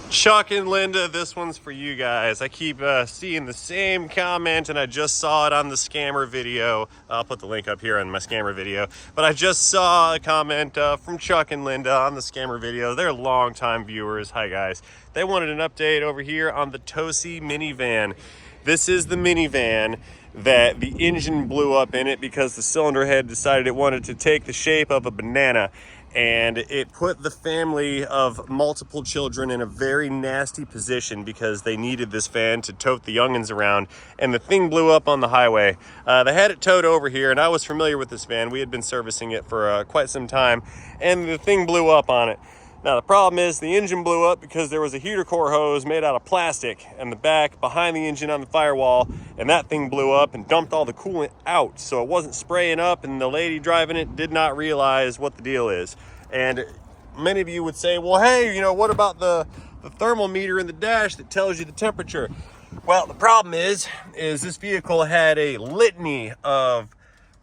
Chuck and Linda, this one's for you guys. I keep seeing the same comment, and I just saw it on the scammer video. I'll put the link up here on my scammer video. But I just saw a comment from Chuck and Linda on the scammer video. They're longtime viewers. Hi, guys. They wanted an update over here on the Tosi minivan. This is the minivan that the engine blew up in it because the cylinder head decided it wanted to take the shape of a banana. And it put the family of multiple children in a very nasty position because they needed this van to tote the youngins around, and the thing blew up on the highway. They had it towed over here, and I was familiar with this van. We had been servicing it for quite some time, and the thing blew up on it. Now the problem is the engine blew up because there was a heater core hose made out of plastic in the back behind the engine on the firewall, and that thing blew up and dumped all the coolant out, so it wasn't spraying up, and the lady driving it did not realize what the deal is. And many of you would say, well, hey, you know, what about the thermal meter in the dash that tells you the temperature? Well, the problem is this vehicle had a litany of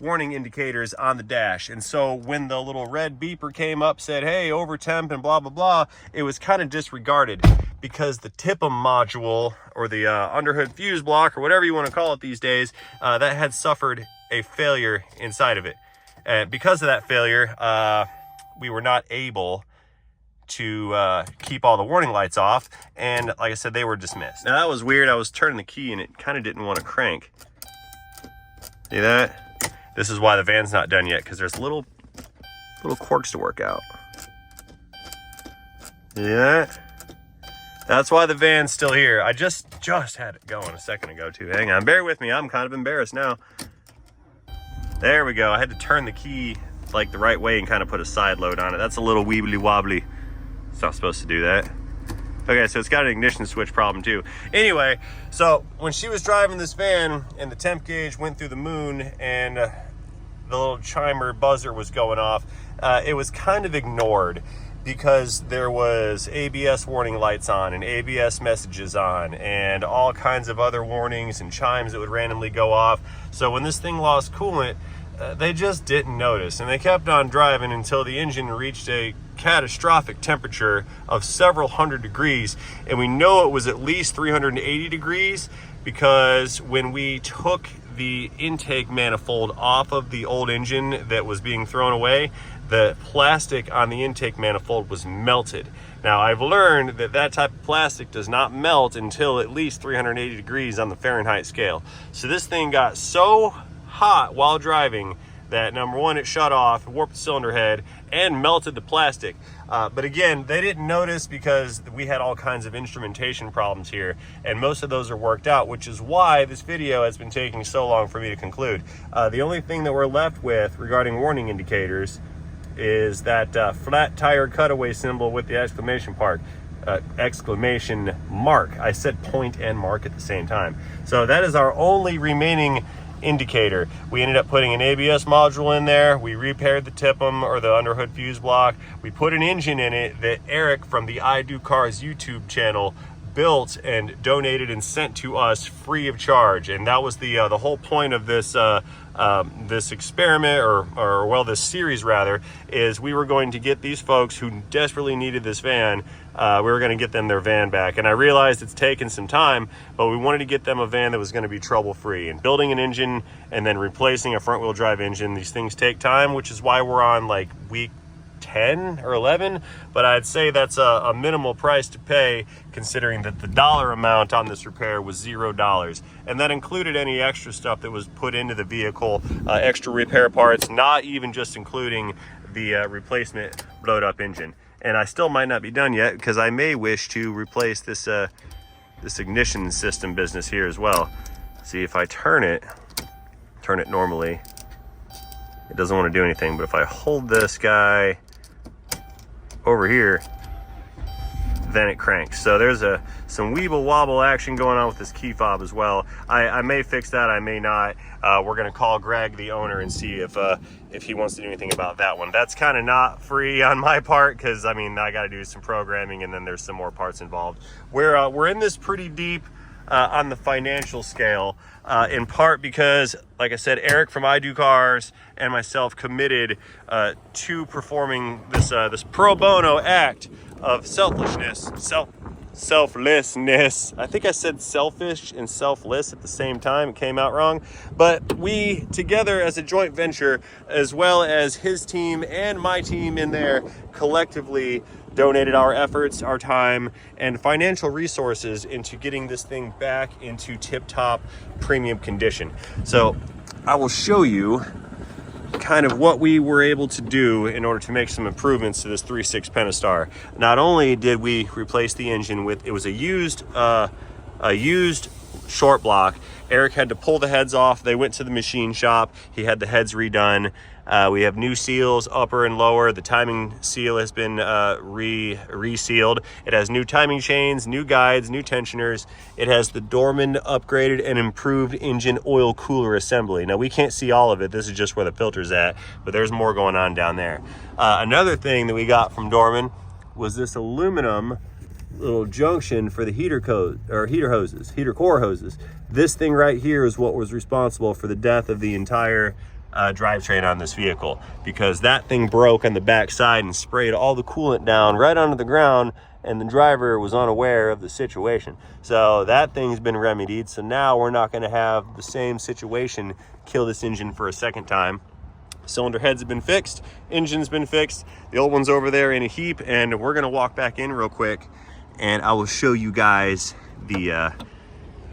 warning indicators on the dash, and so when the little red beeper came up, said, hey, over temp and blah blah blah, it was kind of disregarded because the TIPM module, or the underhood fuse block, or whatever you want to call it these days, that had suffered a failure inside of it. And because of that failure, we were not able to keep all the warning lights off, and like I said, they were dismissed. Now that was weird. I was turning the key and it kind of didn't want to crank. See that? This is why the van's not done yet, because there's little quirks to work out. Yeah, that's why the van's still here. I just had it going a second ago too. Hang on, bear with me. I'm kind of embarrassed now. There we go. I had to turn the key like the right way and kind of put a side load on it. That's a little weebly wobbly. It's not supposed to do that. Okay, so it's got an ignition switch problem too. Anyway, so when she was driving this van and the temp gauge went through the moon and the little chimer buzzer was going off, it was kind of ignored because there was ABS warning lights on and ABS messages on and all kinds of other warnings and chimes that would randomly go off. So when this thing lost coolant, they just didn't notice, and they kept on driving until the engine reached a catastrophic temperature of several hundred degrees, and we know it was at least 380 degrees because when we took the intake manifold off of the old engine that was being thrown away, the plastic on the intake manifold was melted. Now, I've learned that that type of plastic does not melt until at least 380 degrees on the Fahrenheit scale. So this thing got so hot while driving that, number one, it shut off, warped the cylinder head, and melted the plastic. But again, they didn't notice because we had all kinds of instrumentation problems here, and most of those are worked out, which is why this video has been taking so long for me to conclude. The only thing that we're left with regarding warning indicators is that flat tire cutaway symbol with the exclamation mark. I said point and mark at the same time. So that is our only remaining indicator. We ended up putting an ABS module in there. We repaired the TIPM, or the underhood fuse block. We put an engine in it that Eric from the I Do Cars YouTube channel built and donated and sent to us free of charge. And that was the whole point of this this experiment, or well, this series rather, is we were going to get these folks who desperately needed this van, we were going to get them their van back. And I realized it's taken some time, but we wanted to get them a van that was going to be trouble-free. And building an engine and then replacing a front-wheel drive engine, these things take time, which is why we're on like week 10 or 11, but I'd say that's a minimal price to pay considering that the dollar amount on this repair was $0, and that included any extra stuff that was put into the vehicle, extra repair parts, not even just including the replacement blowed up engine. And I still might not be done yet because I may wish to replace this this ignition system business here as well. See, if I turn it normally, it doesn't want to do anything, but if I hold this guy over here, then it cranks. So there's some weeble wobble action going on with this key fob as well. I may fix that, I may not. We're gonna call Greg, the owner, and see if he wants to do anything about that one. That's kind of not free on my part because I mean I got to do some programming and then there's some more parts involved. We're in this pretty deep on the financial scale, in part because, like I said, Eric from I Do Cars and myself committed to performing this pro bono act of selflessness selflessness. I think I said selfish and selfless at the same time. It came out wrong. But we together as a joint venture, as well as his team and my team in there, collectively donated our efforts, our time, and financial resources into getting this thing back into tip-top premium condition. So I will show you kind of what we were able to do in order to make some improvements to this 3.6 Pentastar. Not only did we replace the engine with, it was a used short block. Eric had to pull the heads off. They went to the machine shop. He had the heads redone. We have new seals, upper and lower. The timing seal has been resealed. It has new timing chains, new guides, new tensioners. It has the Dorman upgraded and improved engine oil cooler assembly. Now, we can't see all of it. This is just where the filter's at, but there's more going on down there. Another thing that we got from Dorman was this aluminum little junction for the heater core hoses. This thing right here is what was responsible for the death of the entire drivetrain on this vehicle, because that thing broke on the back side and sprayed all the coolant down right onto the ground, and the driver was unaware of the situation. So that thing's been remedied. So now we're not going to have the same situation kill this engine for a second time. Cylinder heads have been fixed, engine's been fixed, the old one's over there in a heap, and we're going to walk back in real quick and I will show you guys the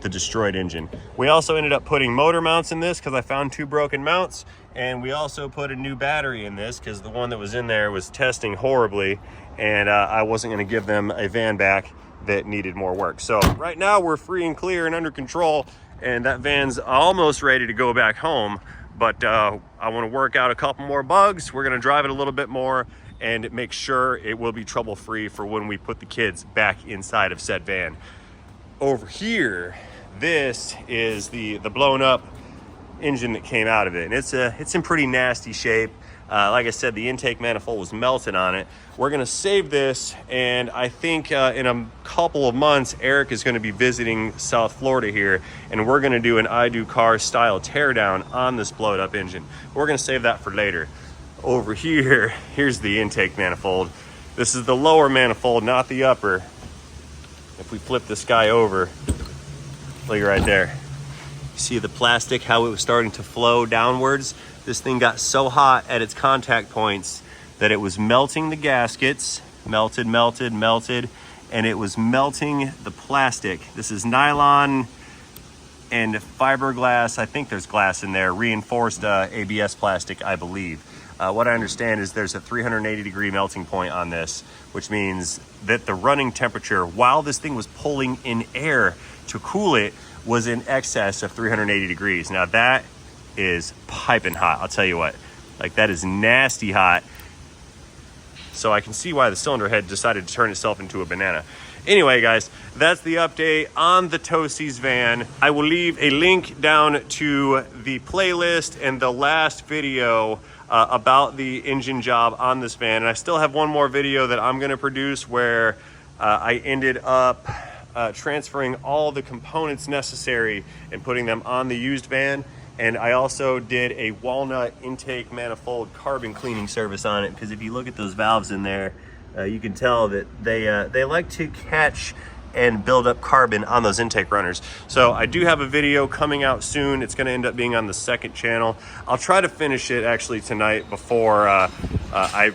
destroyed engine. We also ended up putting motor mounts in this because I found 2 broken mounts, and we also put a new battery in this because the one that was in there was testing horribly, and I wasn't going to give them a van back that needed more work. So right now we're free and clear and under control, and that van's almost ready to go back home, but I want to work out a couple more bugs. We're going to drive it a little bit more and make sure it will be trouble-free for when we put the kids back inside of said van. Over here, this is the blown up engine that came out of it, and it's in pretty nasty shape. Like I said, the intake manifold was melted on it. We're gonna save this, and I think in a couple of months, Eric is gonna be visiting South Florida here, and we're gonna do an I Do Car style teardown on this blowed up engine. We're gonna save that for later. Over here, here's the intake manifold. This is the lower manifold, not the upper. If we flip this guy over, look right there. See the plastic, how it was starting to flow downwards? This thing got so hot at its contact points that it was melting the gaskets, melted, and it was melting the plastic. This is nylon and fiberglass. I think there's glass in there, reinforced ABS plastic, I believe. What I understand is there's a 380-degree melting point on this, which means that the running temperature, while this thing was pulling in air to cool it, was in excess of 380 degrees. Now that is piping hot, I'll tell you what. Like, that is nasty hot. So I can see why the cylinder head decided to turn itself into a banana. Anyway, guys, that's the update on the Toesies van. I will leave a link down to the playlist and the last video about the engine job on this van. And I still have one more video that I'm gonna produce where I ended up transferring all the components necessary and putting them on the used van. And I also did a walnut intake manifold carbon cleaning service on it, because if you look at those valves in there, you can tell that they like to catch and build up carbon on those intake runners. So I do have a video coming out soon. It's gonna end up being on the second channel. I'll try to finish it actually tonight before I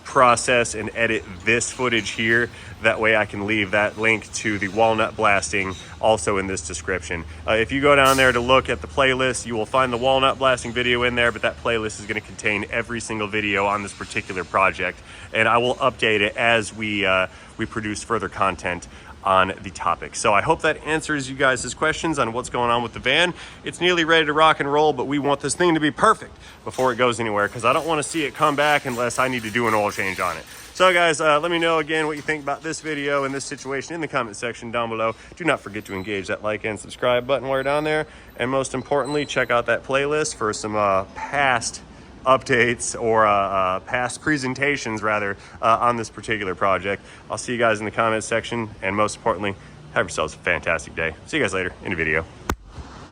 process and edit this footage here. That way I can leave that link to the walnut blasting also in this description. If you go down there to look at the playlist, you will find the walnut blasting video in there, but that playlist is going to contain every single video on this particular project, and I will update it as we produce further content on the topic. So I hope that answers you guys' questions on what's going on with the van. It's nearly ready to rock and roll, but we want this thing to be perfect before it goes anywhere, because I don't want to see it come back unless I need to do an oil change on it. So guys, let me know again what you think about this video and this situation in the comment section down below. Do not forget to engage that like and subscribe button while you're down there. And most importantly, check out that playlist for some past updates or past presentations rather on this particular project. I'll see you guys in the comment section, and most importantly, have yourselves a fantastic day. See you guys later in the video.